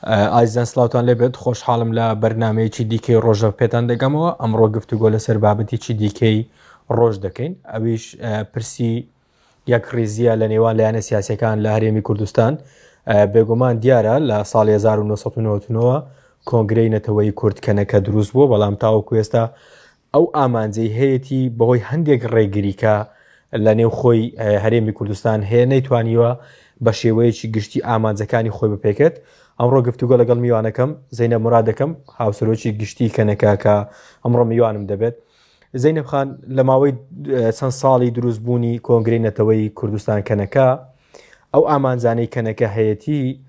ئازیزان سلااوان لێبێت خۆشحاڵم لە بەرنمەیەکی دیکەی ڕۆژە پێتان دەگەمەوە ئەمڕۆ گفتوگۆ لەسەر بابەتێکی دیکەی ڕۆژ دەکەین ئەویش پرسی یەک ڕێزیە لە نێوان لایەنە سیاسەکان لە هەرێمی کوردستان بێگومان دیارە لە ساڵی 1990 کۆنگرەی نەتەوەی کوردکەنەکە دروست بووە بەڵام تاوەکو ئێستا ئەو ئامانجەی هەیەی بەهۆی هەندێک ڕێگریکە لە نێو خۆی هەرێمی کوردستان هەیە نەیتوانیوە بە شێوەیەکی گشتی ئامانجەکانی خۆی بپێکێت ئەمڕۆ گفتوگۆ لەگەڵ میوانەکەم زەینەب مرادەکەم هاوسەرۆکی گشتی کەنەکە کە ئەمڕۆ میوانم دەبێت. زەینەب خان لە ماوەی چەند ساڵی دروستبوونی کۆنگرەی نەتەوەی کوردستان کەنەکە ئەو ئامانجانەی کەنەکە هەیەی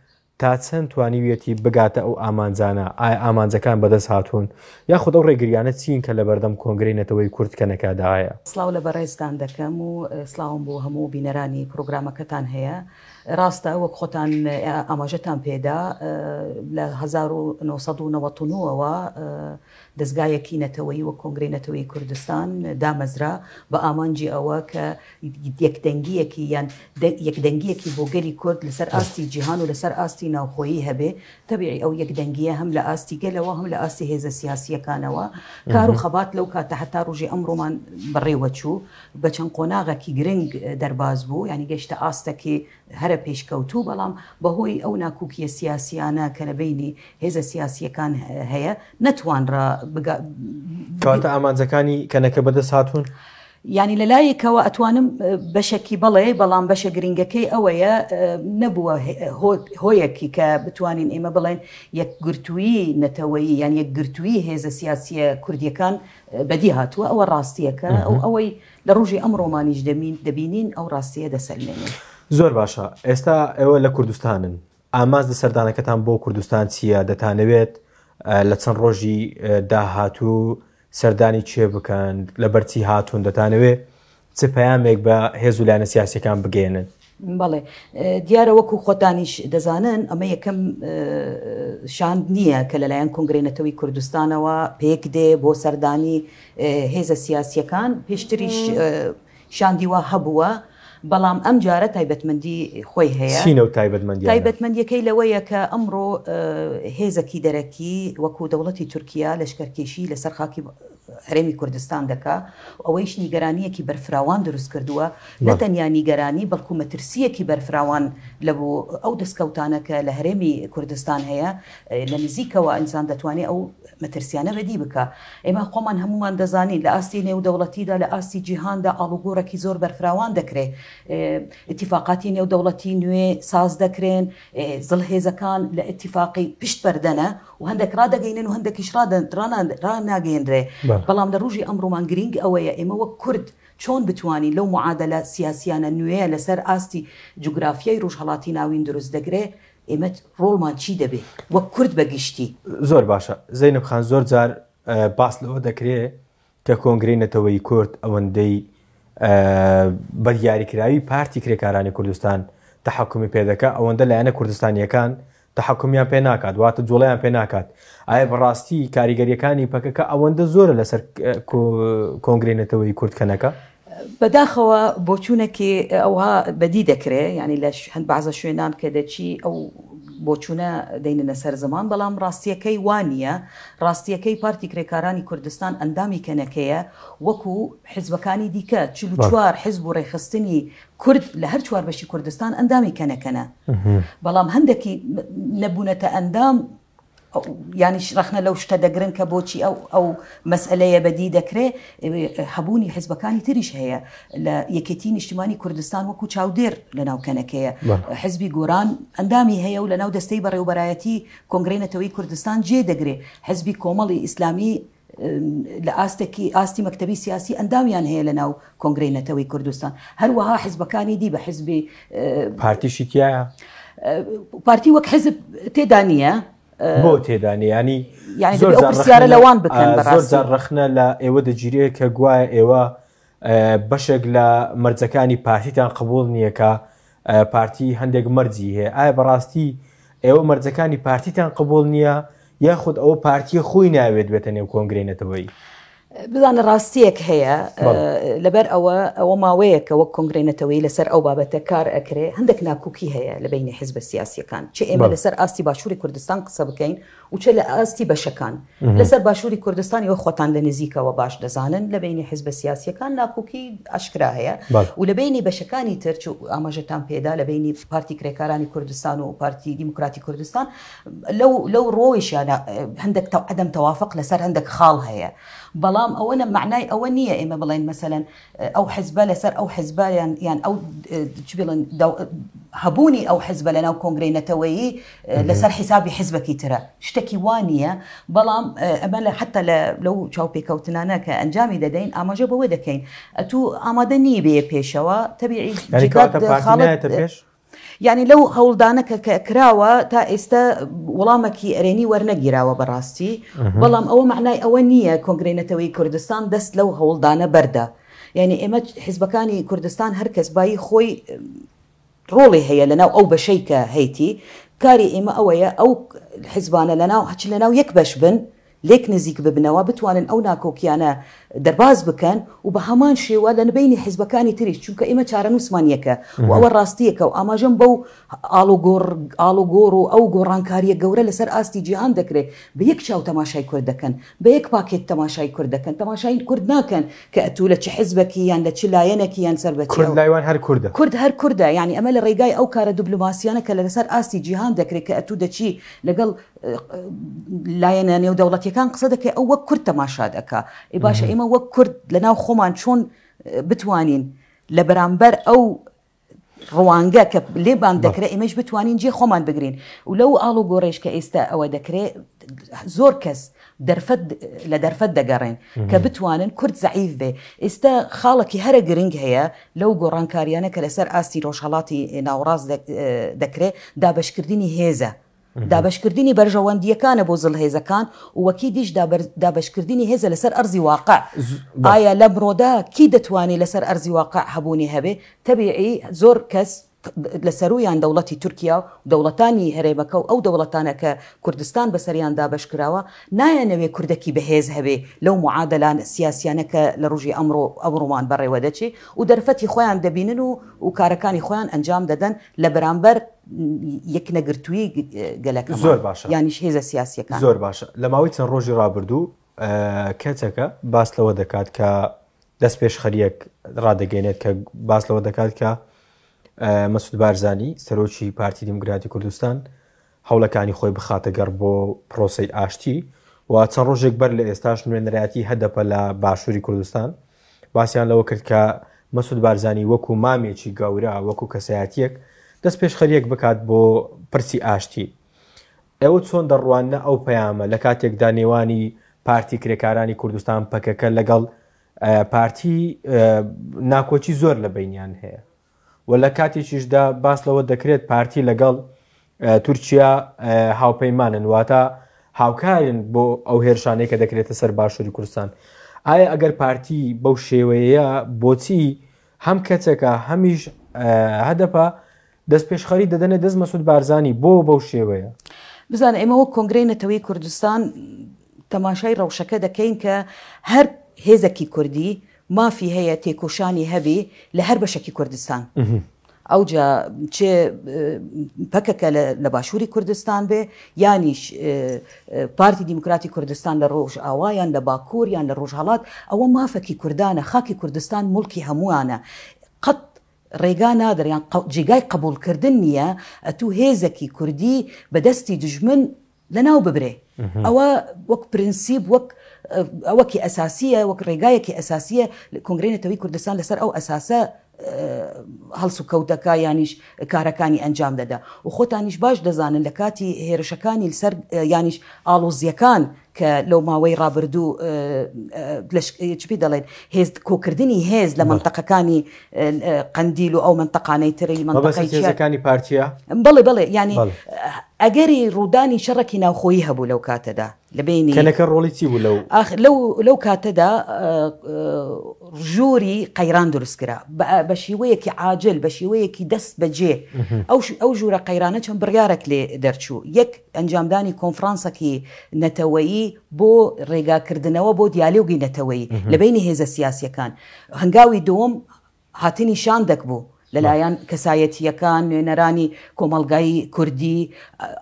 تا چەند توانیویەتی بگاتە ئەو ئامانجانە ئایا ئامانجەکان بەدەست هاتوون یاخود ئەو ڕێگریانە چین کە لە بەردەم کۆنگرەی نەتەوەی کوردکەنەکەدایە. سلااو لە بەڕێزتان دەکەم و سلااوم بۆ هەموو بینەرانی پرۆگرامەکەتان هەیە. ڕاستە وەک خۆتان ئاماژەتان پێدا لە 1990ەوە دەستگایەکی نەتەوەی وە کۆنگرەی نەتەوەی کوردستان دامەزرا بە ئامانجی ئەوە کە یەکدەنگیەکی یان یەکدەنگیەکی بۆ گەلی کورد لەسەر ئاستی جیهان و لەسەر ئاستی ناوخۆیی هەبێ تەبیعی ئەو یەکدەنگیە هەم لە ئاستی گەلەوە هەم لە ئاستی هێزە سیاسیەکانەوە کار و خەبات لەو کاتە هەتا ڕۆژی ئەمڕۆمان بەڕێوەچوو بە چەند قۆناغێکی گرنگ دەرباز بوو ینی گەشتە ئاستەکی هەرە پێشکەوتوو بەڵام بەهۆی ئەو ناکوکیە سیاسیانە کە لە بینی هێزە سیاسیەکان هەیە نەتوانرا کەواتە ئامانجەکانی کەنەکە بەدەست هاتوون. ینی لەلایەکەوە ئەتوانم بەشێکی بەڵێ بەڵام بەشە گرنگەکەی ئەوەیە نەبووە هۆیەکی کە بتوانین ئێمە بڵێن یەکگرتووی نەتەوەیی یان یەکگرتووی هێزە سیاسیە کوردیەکان بەدی هاتووە ئەوە ڕاستیەکە ئەوەی لە ڕۆژی ئەمڕۆمانیش دەبینین ئەو ڕاستیە دەسەلمێنێت. زۆر باشە ئێستا ئێوە لە کوردستانن ئامانج لە سەردانەکەتان بۆ کوردستان چییە دەتانەوێت لە چەند ڕۆژی داهاتوو سەردانی چێ بکەن لە بەرچی هاتوون دەتانەوێت چ پەیامێک بە هێز و لایەنە سیاسیەکان بگەێنن. بەڵێ دیارە وەکو خۆتانیش دەزانن ئەمە یەکەم شاند نییە کە لەلایەن کۆنگرەی نەتەوەی کوردستانەوە پێک دێ بۆ سەردانی هێزە سیاسیەکان پێشتریش شاندیوە هەبووە بەڵام ئەم جارە تایبەتمەندی خۆی هەیە. تایبەتمەندیەکەی لەوەیە کە ئەمڕۆ هێزەکی دەرەکی وەکو دەوڵەتی تورکیا لەشکەرکێشی لەسەر خاکی هەرێمی کوردستان دەکا ئەوەیش نیگەرانیەکی بەرفراوان دروست کردووە نە تەنیا نیگەرانی بەڵکو مەترسیەکی بەرفراوان لە بۆ ئەو دەستکەوتانەکە لە هەرێمی کوردستان هەیە لە نزیکەوە ئینسان دەتوانێت ئەو مەترسیانە بەدی بکە. ئێمە خۆمان هەمومان دەزانین لە ئاستی نێودەوڵەتیدا لە ئاستی جیهاندا ئاڵوگۆڕێکی زۆر بەرفراوان دەکرێت اتفاقاتی نێودەوڵەتی نوێ ساز دەکرێن زڵهێزەکان لە اتفاقی پشت بەردەنە و هەندێک ڕدەگەینن و هەندێکیش ڕناگەیەنرێ بەڵام لە ڕۆژی ئەمڕۆمان گرنگ ئەوەیە ئێمە وەک کورد چۆن بتوانین لەو معادلە سیاسیانە نوێیە لەسەر ئاستی جوگرافیای ڕۆژهەڵاتی ناوین دروست دەگرێت ئێمە ڕۆڵمان چی دەبێت وەک کورد بەگشتی. زۆر باشە زەینەب خان زۆر جار باس لەوە دەکرێت کە کۆنگرەی نەتەوەی کورد ئەوەندەی بە دیاریکراوی پارتی کرێکارانی کوردستان تەحەکومی پێدەکە ئەوەندە لایەنە کوردستانیەکان تەحەکومیان پێ ناکات واتە جوڵەیان پێ ناکات. ئایا بەڕاستی کاریگەریەکانی پەکەکە ئەوەندە زۆرە لەسەر کۆنگرەی نەتەوەی کوردکەنەکە؟ بەداخەوە بۆچوونێکی ئەوها بەدی دەکرێت ینی لە هەند بەعزە شوێنان کە دەچی ئەو بۆچوونە دەینە سەر زەمان بەڵام ڕاستیەکەی وانە ڕاستیەکەی پارتی کرێکارانی کوردستان ئەندامی کەنەکەیە وەکو حیزبەکانی دیکە 44 حیزب و ڕێخستنی کورد لە هەر چوار بەشی کوردستان ئەندامی کەنەکەنە بەڵام هەندێکی نەبوونەتە ئەندام ینی شرەخنە لەو شتە دەگرن کە بۆچی ئەو مەسئلەیە بەدی دەکرێت هەبوونی حیزبەکانی تریش هەیە لە یەکێتی نیشتیمانی کوردستان وەکو چاودێر لە ناوکەنەکەیە حیزبی گۆران ئەندامی هەیە و لە ناو دەستەی بەڕێوەبەرایەتی کۆنگرەی نەتەوەی کوردستان جێ دەگرێت حیزبی کۆمەڵی ئیسلامی لە ئاستی مەکتەبی سیاسی ئەندامیان هەیە لە ناو کۆنگرەی نەتەوەی کوردستان هەروەها حیزبەکانی دی بە حیزبی پارتیشی تایە پارتی وەک حیزب تێدا نییە بۆ تێدانیانی زۆر پرسیارە لەوان بکەن زۆر ڕخنە لە ئێوە دەگیرێت کە گوایە ئێوە بەشێک لە مەرجەکانی پارتیتان قبول نییە کە پارتی هەندێک مەرجی هەیە ئایا بەڕاستی ئێوە مەرجەکانی پارتیتان قبول نییە یاخود ئەوە پارتیە خۆی ناوێت بێتە نێو کۆنگرەی نەتەوەی؟ بزانە ڕاستیەک هەیە لەبەر ئەوە ماوەیەکە وەک کۆنگرێنەتەوەی لەسەر ئەو بابەتە کار ئەکرێ هەندێک ناکوکی هەیە لە بینی حیزبە سیاسیەکان چ ئێمە لەسەر ئاستی باشووری کوردستان قسە بکەین و چ لە ئاستی بەشەکان لەسەر باشووری کوردستانی ئەوە خۆتان لە نزیکەوە باش دەزانن لە بینی حیزبە سیاسیەکان ناکوکی ئاشکرا هەیە و لە بینی بەشەکانی تر ئاماژەتان پێدا لە بینی پارتی کرێکارانی کوردستان و پارتی دیموکراتی کوردستان لەو ڕۆیشیانە هەندێک عەدەم تەوافق لەسەر هەندێک خاڵ هەیە بەڵام ئەوە معنای ئەوە نییە ئێمە بڵێن مەسەلەن ئەو حیزبە لەسەر ئەو حیزبە یان ئەو چ بڵێن هەبوونی ئەو حیزبە لەناو کۆنگرێنەتەوەیی لەسەر حیسابی حیزبێکی ترە شتێکی وانە بەڵام ئەمە حتا لەو چاوپێکەوتنانە کە ئەنجامی دەدەین ئاماژە بەوە دەکەین ئەتو ئامادە نییە بێ پێشەوە تەبیعی پێش یعنی لەو هەوڵدانەکە کە کراوە تا ئێستا وەڵامێکی ئەرێنی وەرنەگیراوە بەڕاستی بەڵام ئەوە معنای ئەوە نییە کۆنگرێنەتەوەی کوردستان دەست لەو هەوڵدانە بەردە یعنی ئێمە حیزبەکانی کوردستان هەر کەس بایی خۆی ڕۆڵی هەیە لەناو ئەو بەشەی کە هەیتی کاری ئێمە ئەوەیە ئەو حیزبانە لەناو یەک بەش بن لێک نزیک ببنەوە بتوانن ئەو ناکۆکیانە دەرباز بکەن و بە هەمان شێوە لە نبینی حیزبەکانی تریش چونکە ئێمە چارە نووسمانیەکە و ئەوە ڕاستیەکە و ئاماژەم بەو ئاڵوگۆڕ و ئەو گۆڕانکاریە گەورە لەسەر ئاستی جیهان دەکرێت بە یەک چاو تەماشای کورد دەکەن بە یەک پاکێت تەماشای کورد دەکەن تەماشای کورد ناکەن کە ئەتوو لە چ حیزبێکی یان لە چ لایەنێکی یان سەربەتی کورد لایوان هەر کوردە کورد هەر کوردە یعنی ئەمە لە ڕێگای ئەو کارە دیبلۆماسیانە کە لەسەر ئاستی جیهان دەکرێت کە ئەتوو دەچی لەگەڵ لایەنە نێودەوڵەتیەکان قسە دەکەی ئەو وەک کورد تەماشا دەکا ئێ باشە ئێمە وەک کورد لەناو خۆمان چۆن بتوانین لە بەرامبەر ئەو ڕوانگە کە لێبان دەکرێت ئێمەش بتوانین جێ خۆمان بگرین و لەو ئاڵ و گۆڕێش کە ئێستا ئەوە دەکرێت زۆر کەس لە دەرفەت دەگەڕێن کە بتوانن کورد زەعیف بێ ئێستا خاڵێکی هەرە گرنگ هەیە لەو گۆڕانکاریانە کە لەسەر ئاستی ڕۆژهەڵاتی ناوەڕاست دەکرێت دابەشکردنی هێزە دابشکردنی بەرژەوەندیەکانە بۆ زڵهێزەکان و وەکی دیش دابشکردنی هێزە لەسەر ئەرزی واقع ئایا لە مرۆدا کی دەتوانێت لەسەر ئەرزی واقع هەبوونی هەبێ تەبیعی زۆر کەس لە سەرویان دەوڵەتی تورکیا و دەوڵەتانی هەرێمەکە و ئەو دەوڵەتانە کە کوردستان بەسەریان دابشکراوە نایەنەوێ کوردێکی بەهێز هەبێ لەو معادلان سیاسیانە کە لە ڕۆژی ئەمڕۆمان بەڕێوە دەچێ و دەرفەتی خۆیان دەبینن و کارەکانی خۆیان ئەنجام دەدەن لە بەرامبەر یەک نەگرتووی گەلەکە زۆر باشە یانیش هێزە سیاسیەکان زۆر باشە لە ماوەی چەند ڕۆژی ڕابردوو کەچەکە باس لەوە دەکات کە دەست پێش خەریەک ڕادەگەێنێت کە باس لەوە دەکات کە مەسعود بارزانی سەرۆکی پارتی دیموکراتی کوردستان هەوڵەکانی خۆی بخاتە گەڕ بۆ پرۆسەی ئاشتی و چەند ڕۆژێک بەر لە ئێستاش نوێنەرایەتی هەدەپە لە باشووری کوردستان باسییان لەوە کرد کە مەسعود بارزانی وەکو مامێکی گەورە وەکو کەسایەتیەک دەست پێش خەریەک بکات بۆ پرسی ئاشتی ئێوە چۆن دەڕوانە ئەو پەیامە لە کاتێکدا نێوانی پارتی کرێکارانی کوردستان پەکەکە لەگەڵ پارتی ناکۆچی زۆر لە بینیان هەیە و لە کاتێکیشدا باس لەوە دەکرێت پارتی لەگەڵ تورکیا هاوپەیمانن واتە هاوکارن بۆ ئەو هێرشانەی کە دەکرێتە سەر باشووری کوردستان ئایا ئەگەر پارتی بەو شێوەیە بۆچی هەم کەچەکە هەمیش هەدەپە دەست پێشخەری دەدەنێت دەست مەسعود بارزانی بۆ بەو شێوەیە بزانە ئێمە وەک کۆنگرێنەتەوەی کوردستان تەماشای ڕەوشەکە دەکەین کە هەر هێزێکی کوردی مافی هەیە تێکۆشانی هەبی لە هەر بەشێکی کوردستان ئەوجا چێ پەکەکە لە باشووری کوردستان بێ یانیش پارتی دیموکراتی کوردستان لە ڕۆژ ئاوایان لە باکوور یان لە ڕۆژهەڵات ئەوە مافەکی کوردانە خاکی کوردستان مڵکی هەمووانە قەت ڕێگا نادرێن جێگای قبولکردن نییە ئەتوو هێزێکی کوردی بەدەستی دژمن لەناو ببرێ ئەوە وەک پرینسیب وەک ئەوەکی ئەساسیە وەک ڕێگایەکی ئەساسیە کۆنگرێنەتەوەی کوردستان لەسەر ئەو ئەساسە هەڵس و کەوتەکە یانیش کارەکانی ئەنجام دەدا و خۆتانیش باش دەزانن لە کاتی هێرشەکانی لەسەر یانیش ئاڵۆزیەکان کە لەو ماوەی ڕابردوو چپی دەڵێن هێز کۆکردنی هێز لە منتەقەکانی قەندیل و ئەو منتەقانەی تری منتەقەکانی پارتیە بڵێ ینی ئەگەری ڕوودانی شەڕێکی ناوخۆیی هەبوو لەو کاتەدا لە بینی کەنەکە ڕۆڵی چی بوو لەو کاتەدا ژووری قەیران دروستکرا بە شێوەیەکی عاجل بە شێوەیەکی دەست بەجێ ئەو ژوورە قەیرانە چەند بڕیارێک لێ دەرچوو یەک ئەنجامدانی کۆنفرانسێکی نەتەوەیی بۆ ڕێگاکردنەوە بۆ دیالۆگی نەتەوەیی لە بینی هێزە سیاسیەکان هەنگاوی دووەم هاتنی شاندەک بوو لەلایەن کەسایەتیەکان نوێنەرانی کۆمەڵگای کوردی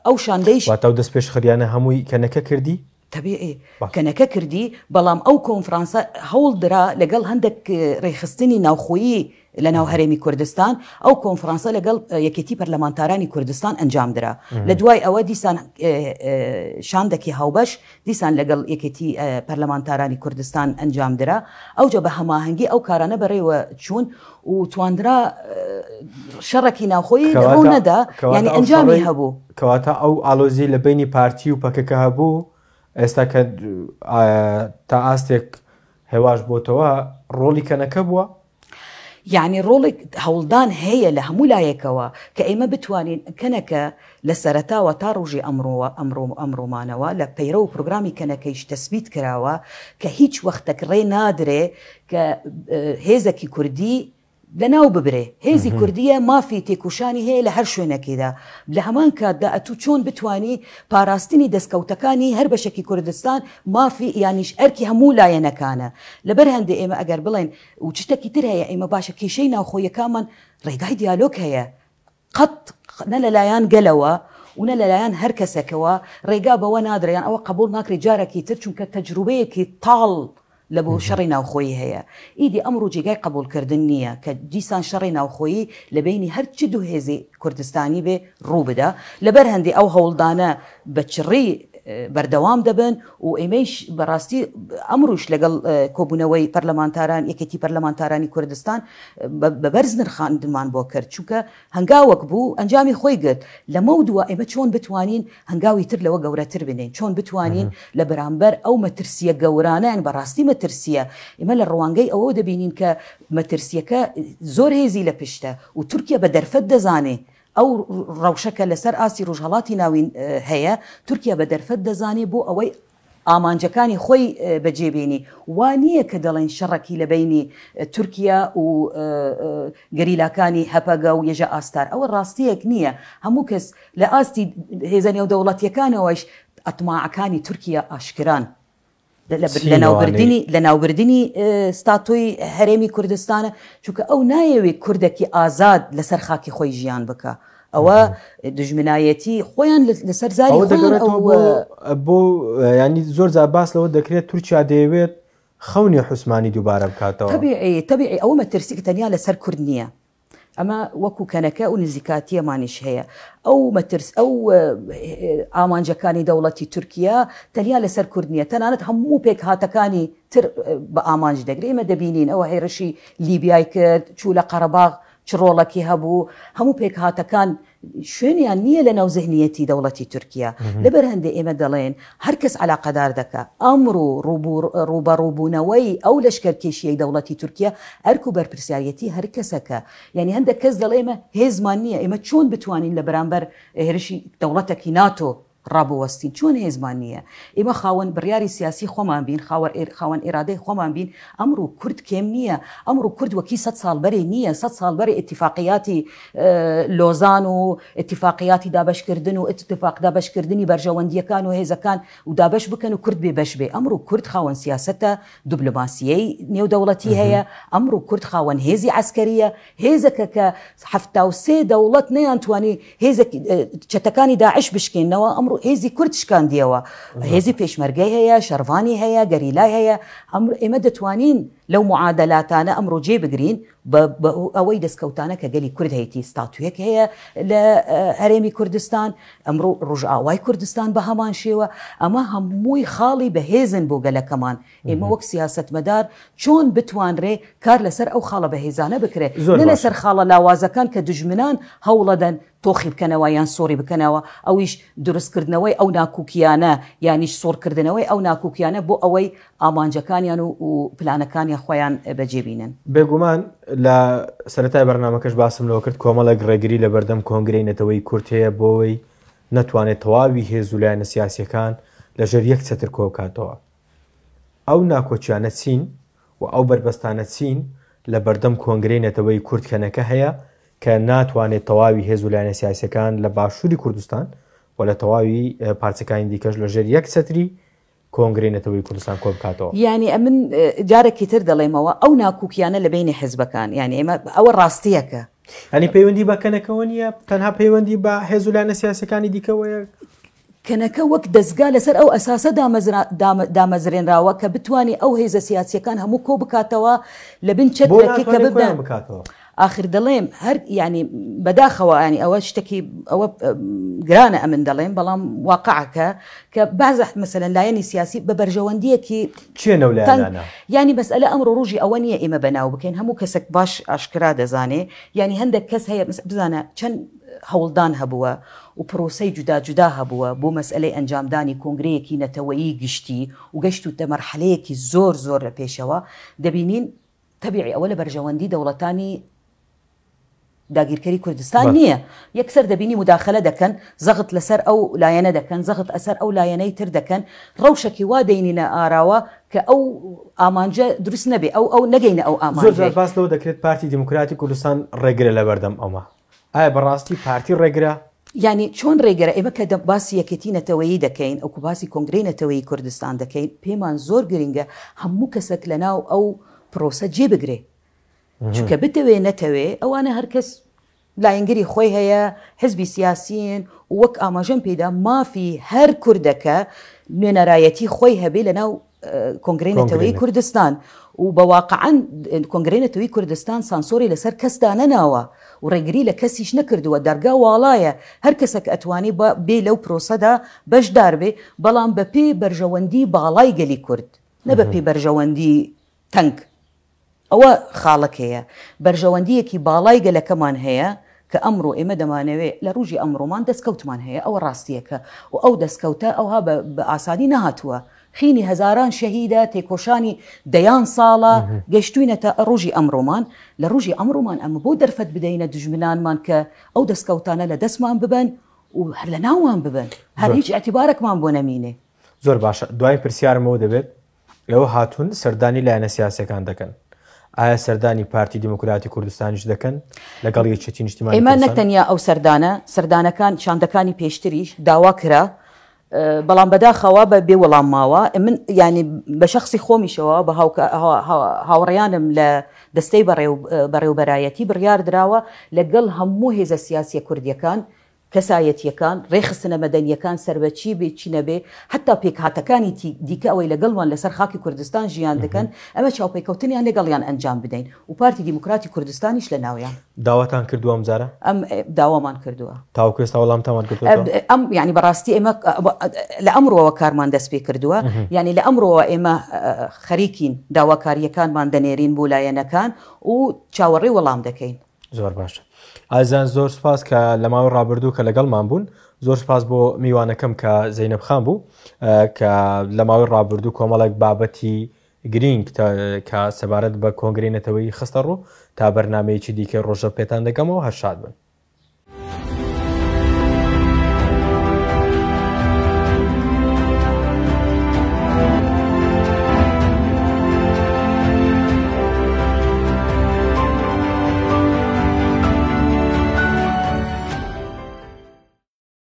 ئەو شاندەیش واتە دەست پێش خریانە هەمووی کەنەکە کردی تەبیعی کەنەکە کردی بەڵام ئەو کۆنفرانسە هەوڵ درا لەگەڵ هەندێک ڕێخستنی ناوخۆیی لە ناو هەرێمی کوردستان ئەو کۆنفرانسە لەگەڵ یەکێتی پەرلەمانتارانی کوردستان ئەنجام درا لە دوای ئەوە دیسان شاندێکی هاوبەش دیسان لەگەڵ یەکێتی پەرلەمانتارانی کوردستان ئەنجام درا ئەوجا بە هەماهەنگی ئەو کارانە بەڕێوە چوون و توانرا شەڕێکی ناوخۆیی ڕوو نەدا یعنی ئەنجامی هەبوو کەواتە ئەو ئالۆزی لە بینی پارتی و پەکەکە هەبوو ئێستا کە تا ئاستێک هێواش بۆتەوە ڕۆڵی کەنەکە بووە یعنی ڕۆڵێک هەوڵدان هەیە لە هەموو لایەکەوە کە ئێمە بتوانین کەنەکە لە سەرەتاوە تا ڕۆژی ئەمڕۆمانەوە لە پەیرە و پرۆگرامی کەنەکەیش تەسبیت کراوە کە هیچ وەختێک ڕێ نادرێ کە هێزێکی کوردی لەناو ببرێ هێزی کوردیە مافی تێکوشانی هەیە لە هەر شوێنەکەیدا لە هەمان کاتدا ئەتوو چۆن بتانی پاراستنی دەستکەوتەکانی هەر بەشێکی کوردستان مافی یانیش ئەرکی هەموو لایەنەکانە لەبەر هەندێک ئێمە ئەگەر بڵێن و چشتێکی تر هەیە ئێمە باشە کێشەی ناوخۆیەکانمان ڕێگای دیالۆگ هەیە قەت نە لەلایەن گەلەوە ونە لەلایەن هەر کەسێکەوە ڕێگا بەوە نادرێن ئەوە قبول ناکرێت جارێکی تر چونکە تەجروبەیەکی تاڵ لە بۆ شەڕی ناوخۆیی هەیە ئیدی ئەمڕۆ جێگای قبولکردن نییە کە دیسان شەڕی ناوخۆیی لە بینی هەرچی دوو هێزی کوردستانی بێ ڕوو بدە لەبەر هەندێک ئەو هەوڵدانە بە چڕی بەردەوام دەبن و ئێمەش بەڕاستی ئەمڕۆش لەگەڵ کۆبوونەوەی پەرلەمانتاران یەکێتی پەرلەمانتارانی کوردستان بەبەرز نرخاندمان بۆ کرد چونکە هەنگاوەک بوو ئەنجامی خۆی گرت لەمە دووە ئێمە چۆن بتوانین هەنگاوی تر لەوە گەورەتر بنین چۆن بتوانین لە بەرامبەر ئەو مەترسیە گەورانیان بەڕاستی مەترسیە ئێمە لە ڕوانگەی ئەوە دەبینین کە مەترسیەکە زۆر هێزی لە پشتە و تورکیا بە دەرفەت دەزانێ ئەو ڕەوشەکە لەسەر ئاسی ڕۆژهەڵاتی ناوین هەیە تورکیا بە دەرفەت دەزانێ بۆ ئەوەی ئامانجەکانی خۆی بەجێبێنی وانییە کە دەڵێن شەڕەکی لە بینی تورکیا و گەریلاکانی هەپەگە و یێژە ئاستار ئەوە ڕاستیەک نییە هەموو کەس لە ئاستی هێزە نێودەوڵەتیەکانەوەش ئەتماعەکانی تورکیا ئاشکران لە ناوبردنی ستاتۆی هەرێمی کوردستانە چونکە ئەو نایەوێت کوردێکی ئازاد لەسەر خاکی خۆی ژیان بکە ئەوە دژمنایەتی خۆیان لەسەر زاری بۆ ینی زۆر جار باس لەوە دەکرێت تورکیا دەیەوێت خەونی حوسمانی دووبارە بکاتەوە تەبیعی ئەوە مەترسی کە تەنیا لەسەر کورد نییە ئەمە وەکو کەنەکە و نزیکاتیەمانیش هەیە ئەو مەترس ئەو ئامانجەکانی دەوڵەتی تورکیا تەنیا لەسەر کورد نییە تەنانەت هەموو پێک هاتەکانی تر بە ئامانج دەگرێت ئێمە دەبینین ئەوە هێرشی لیبیای کرد چوو لە قەرەباغ چ ڕۆڵێکی هەبوو هەموو پێک هاتەکان شوێنیان نییە لە ناوزەهنیەتی دەوڵەتی تورکیا لەبەر هەندێک ئێمە دەڵێن هەرکەس علاقەدار دەکە ئەمڕۆ ڕوبەڕووبوونەوەی ئەو لەشکەرکێشیەی دەوڵەتی تورکیا ئەرک و بەرپرسیارەتی هەر کەسەکە یعنی هەندێک کەس دەڵێ ئێمە هێزمان نییە ئێمە چۆن بتوانین لە بەرامبەر هێرشی دەوڵەتێکی ناتۆ ڕابوەستین چۆن هێزمان نییە ئێمە خاوەن بڕیاری سیاسی خۆمان بین خاوەن ئێرادەی خۆمان بین ئەمڕۆ کورد کێم نییە ئەمڕۆ کورد وەکی 100 ساڵ بەرێ نییە 100 ساڵ بەرێ اتفاقیاتی لۆزان و اتفاقیاتی دابەشکردن و اتفاق دابەشکردنی بەرژەوەندیەکان و هێزەکان و دابەش بکەن و کورد بێ بەش بێ ئەمڕۆ کورد خاوەن سیاسەتە دیبلۆماسیەی نێودەوڵەتی هەیە ئەمڕۆ کورد خاوەن هێزی عەسکەریە هێزەکە کە 73 دەوڵەت نەیانتوانی هێزێک چەتەکانی داعش بشکێنەوە ئەمڕۆ هێزی کورد شکاندیەوە هێزی پێشمەرگەی هەیە شەروانی هەیە گەریلای هەیە ئێمە دەتوانین لەو معادلاتانە ئەمڕۆ جێ بگرین بە ئەوەی دەستکەوتانە کە گەلی کورد هەیەی ستاتویەک هەیە لە هەرێمی کوردستان ئەمڕۆ ڕۆژئاوای کوردستان بە هەمان شێوە ئەمە هەمووی خاڵی بەهێزن بۆ گەلەکەمان ئێمە وەک سیاسەتمەدار چۆن بتوانرێ کار لەسەر ئەو خاڵە بەهێزانە بکرێت نە لەسەر خاڵە لاوازەکان کە دژمنان هەوڵەدەن تۆخی بکەنەوە یان سۆری بکەنەوە ئەویش دروستکردنەوەی ئەو ناکوکیانە یانیش سۆرکردنەوەی ئەو ناکوکیانە بۆ ئەوەی ئامانجەکانیان و پلانەکانیان خۆیان بەجێبینن بێگومان لە سەرەتای بەرنامەکەش باسم لەوە کرد کۆمەڵێک ڕێگری لە بەردەم کۆنگرەی نەتەوەی کورد هەیە بۆەوەی نەتوانێت تەواوی هێز و لایەنە سیاسیەکان لەژێر یەک چەتر کۆ بکاتەوە. ئەو ناکۆچیانە چین و ئەو بربەستانە چین لە بەردەم کۆنگرەی نەتەوەی کورتکەنەکە هەیە کە ناتوانێت تەواوی هێز و لایەنە سیاسیەکان لە باشووری کوردستان و لە تەواوی پارچەکانی دیکەش لەژێر یەک چەتری کۆنگرەی نەتەوەی کوردستان کۆ بکاتەوە. یعنی ئەمن جارێکی تر دەڵێمەوە ئەو ناکوکیانە لە بینی حزبەکان، یعنی ئێمە ئەوە ڕاستیەکە. ئەنی پەیوەندی بە کەنەکەەوە نیە، تەنها پەیوەندی بە هێز و لایەنە سیاسیەکانی دیکەوەیە. کەنەکە وەک دەستگا لەسەر ئەو ئەساسە دامەزرێنراوە کە بتوانێت ئەو هێزە سیاسیەکان هەموو کۆ بکاتەوە لە بن چەترێکی کە ببدەن بکاتەوە. آخر دەڵێم هەر ینی بەداخەوە ینی ئەوە شتێکی ئەوە گرانە ئەمن دەڵێم، بەڵام واقعەکە کە بازە مەسەلەن لایەنی سیاسی بە بەرژەوەندیەکی چێ نەولایەنە، ینی مەسئلە ئەمڕۆ ڕۆژی ئەوە نییە ئێمە بەناو بکەین، هەموو کەسێک باش ئاشکرا دەزانێ، ینی هەندێک کەس هەیە بزانە چەند هەوڵدان هەبووە و پرۆسەی جودا جودا هەبووە بۆ مەسئلەی ئەنجامدانی کۆنگرەیەکی نەتەوەیی گشتی و گەشت و دەمەرحەلەیەکی زۆر زۆر لە پێشەوە دەبینین تەبیعی ئەوە لە بەرژەوەندی دەوڵەتانی داگیرکەری کوردستان نییە. یەکسەر دەبینی مداخلە دەکەن، زەغت لەسەر ئەو لایەنە دەکەن، زەغت ئەسەر ئەو لایەنەی تر دەکەن، ڕەوشێکی وا دەینینە ئاراوە کە ئەو ئامانجە دروست نەبێ، ئەو نەگەینە ئەو ئامانجە. زۆر باس لەوە دەکرێت پارتی دیموکراتی کوردستان ڕێگرە لە بەردەم ئەمە. ئایا بەڕاستی پارتی ڕێگرە؟ ینی چۆن ڕێگەرە؟ ئێمە کە باسی یەکێتی نەتەوەیی دەکەین، ئەو باسی کۆنگرەی نەتەوەیی کوردستان دەکەین، پێمان زۆر گرنگە هەموو کەسێک لەناو ئەو پرۆسە جێبگرێ، چونکە بتەوێ نەتەوێ ئەوانە هەرکەس لایەنگری خۆی هەیە، حزبی سیاسیین وەک ئاماژەم پێدا مافی هەر کوردەکە نوێنەرایەتی خۆی هەبێ لەناو کۆنگرەی نەتەوەیی کوردستان و بەواقعەن کۆنگرەی نەتەوەیی کوردستان سانسۆری لەسەر کەسدا نەناوە و ڕێگری لە کەسیش نەکردووە، دەرگا واڵایە هەر کەسێک ئەتوانی بێ لەو پرۆسەدا بەشدار بێ، بەڵام بە پێی بەرژەوەندی باڵای گەلی کورد، نە بە پێی بەرژەوەندی تەنگ. ئەوە خاڵەکەیە بەرژەوەندیەکی باڵای گەلەکەمان هەیە کە ئەمڕۆ ئێمە دەمانەوێت لە ڕوژی ئەمڕۆمان دەستکەوتمان هەیە، ئەوە ڕاستیەکە و ئەو دەستکەوتە ئەوها بە ئاسانی نەهاتووە، خینی هەزاران شەهیدە، تێکۆشانی دەیان ساڵە گەشتوینەتە ڕۆژی ئەمڕۆمان. لە ڕۆژی ئەمڕۆمان ئەمە بۆ دەرفەت بدەینە دژمنانمان کە ئەو دەستکەوتانە لە دەستمان ببن و هەر لە ناوان ببن، هەر هیچ ئەتیبارێکمان بۆ نەمینێ. زۆر باشە. دوای پرسیارمەوە دەبێت ئێوە هاتوون سەردانی لایەنە سیاسەکان دەکەن، ئایا سەردانی پارتی دیموکراتی کوردستانیش دەکەن لەگەڵ یەکێتی نیشتیمانی؟ ئێمە نەتەنیا ئەو سەردانەکان شاندەکانی پێشتریش داوا کرا، بەڵام بەداخەوە بە بێ وەڵام ماوە. من ینی بە شخصی خۆمیشەوە بە هاوڕێیانم لە دەستەی بەڕێوبەرایەتی بڕیار دراوە لەگەڵ هەموو هێزە سیاسی کوردیەکان، کەسایەتیەکان، ڕێخستنە مەدەنیەکان سەربەچی بێ چی نەبێ، حتا پێکهاتەکانی دیکە ئەوەی لەگەڵمان لەسەر خاکی کوردستان ژیان دەکەن، ئەمە چاوپێکەوتنیان لەگەڵیان ئەنجام بدەین و پارتی دیموکراتی کوردستانیش لە ناویان. داواتان کردووە ئەم جارە؟ ئەم داوامان کردووە. تاوکێستا وەڵامتان کردووە؟ ئەم ینی بەڕاستی ئێمە لە ئەمڕۆوە کارمان دەست پێ کردووە، ینی لە ئەمڕۆوە ئێمە خەریکین داواکاریەکانمان دەنێرین بۆ لایەنەکان و چاوەڕێی وەڵام دەکەین. زۆر باشە. ئازان زۆر سپاس کە لە ماوەی ڕابردوو کە لەگەڵمان بوون، زۆر سپاس بۆ میوانەکەم کە زەینەب خان بوو کە لە ماوەی ڕابردوو کۆمەڵێک بابەتی گرنگ کە سەبارەت بە کۆنگرەی نەتەوەیی خستە ڕوو تا بەرنامەیەکی دیکە ڕۆژە پێتان دەکەمەوە. هەر شاد بن.